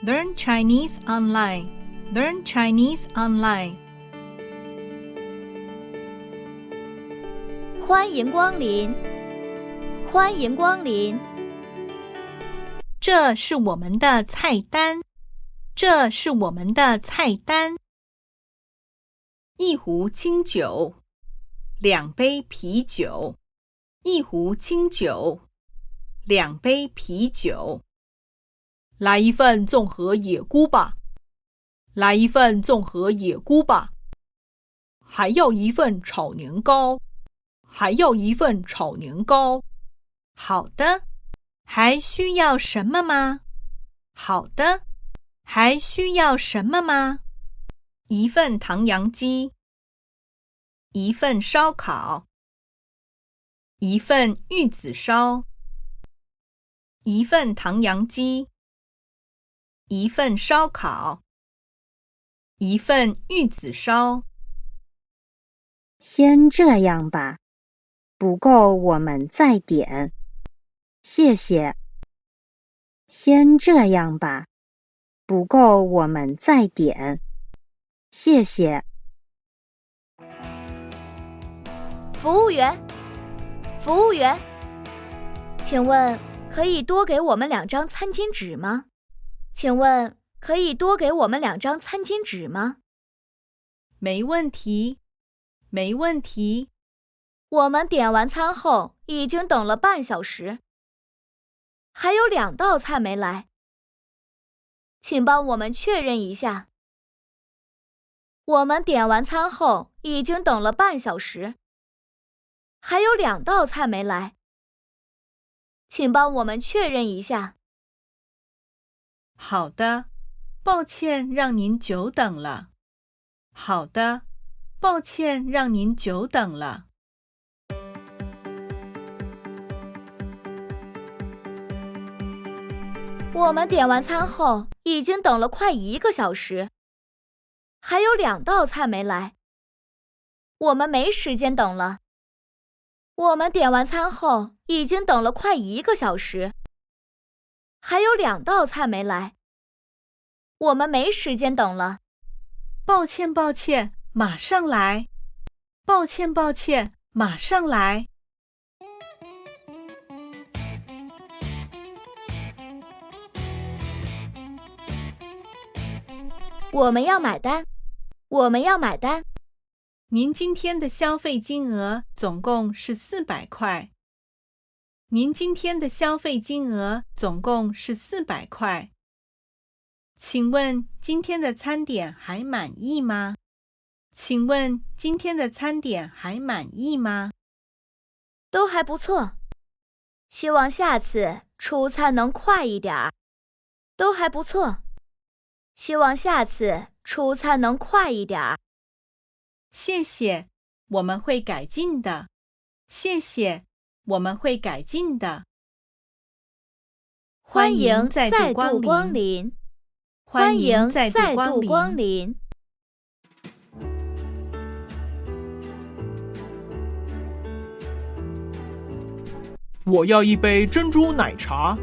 Learn Chinese online. Learn Chinese online. 欢迎光临，欢迎光临。这是我们的菜单，这是我们的菜单。一壶清酒，2杯啤酒，一壶清酒，2杯啤酒。来一份综合野菇吧，来一份综合野菇吧。还要一份炒年糕，还要一份炒年糕。好的，还需要什么吗？好的，还需要什么吗？一份唐扬鸡，一份烧烤，一份玉子烧，一份唐扬鸡，一份烧烤，一份玉子烧。先这样吧，不够我们再点。谢谢。先这样吧，不够我们再点。谢谢。服务员，服务员，请问可以多给我们2张餐巾纸吗？请问可以多给我们2张餐巾纸吗？没问题，没问题。我们点完餐后已经等了半小时，还有2道菜没来，请帮我们确认一下。我们点完餐后已经等了半小时，还有2道菜没来，请帮我们确认一下。好的，抱歉让您久等了。好的，抱歉让您久等了。我们点完餐后已经等了快1个小时，还有2道菜没来，我们没时间等了。我们点完餐后已经等了快1个小时，还有2道菜没来，我们没时间等了。抱歉，抱歉，马上来。抱歉，抱歉，马上来。我们要买单，我们要买单。您今天的消费金额总共是400块。您今天的消费金额总共是400块。请问今天的餐点还满意吗？请问今天的餐点还满意吗？都还不错，希望下次出餐能快一点儿。都还不错，希望下次出餐能快一点儿。谢谢，我们会改进的。谢谢，我们会改进的。欢迎再度光临，欢迎再度光临。我要一杯珍珠奶茶，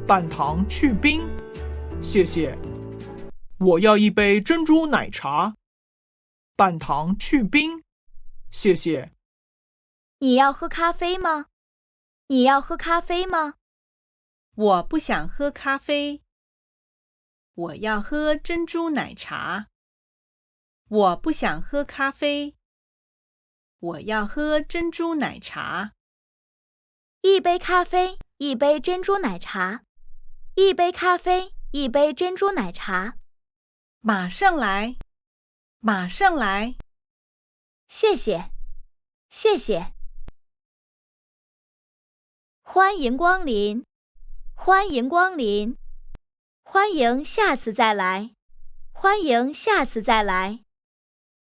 半糖去冰，谢谢。我要一杯珍珠奶茶，半糖去冰，谢谢。你要喝咖啡吗？你要喝咖啡吗？我不想喝咖啡。我要喝珍珠奶茶。我不想喝咖啡。我要喝珍珠奶茶。一杯咖啡，一杯珍珠奶茶。一杯咖啡，一杯珍珠奶茶。马上来，马上来。谢谢，谢谢。欢迎光临，欢迎光临。欢迎下次再来，欢迎下次再来。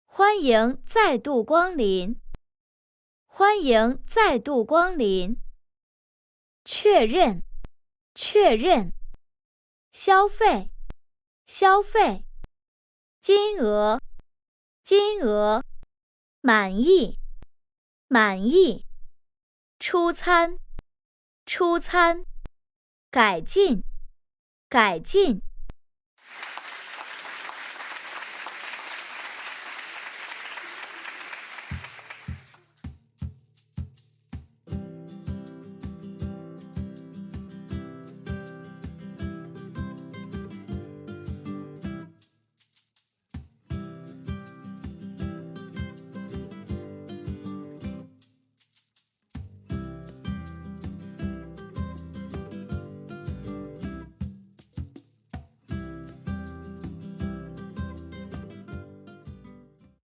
欢迎再度光临，欢迎再度光临。确认，确认。消费，消费。金额，金额。满意，满意。出餐，出餐。改进，改进。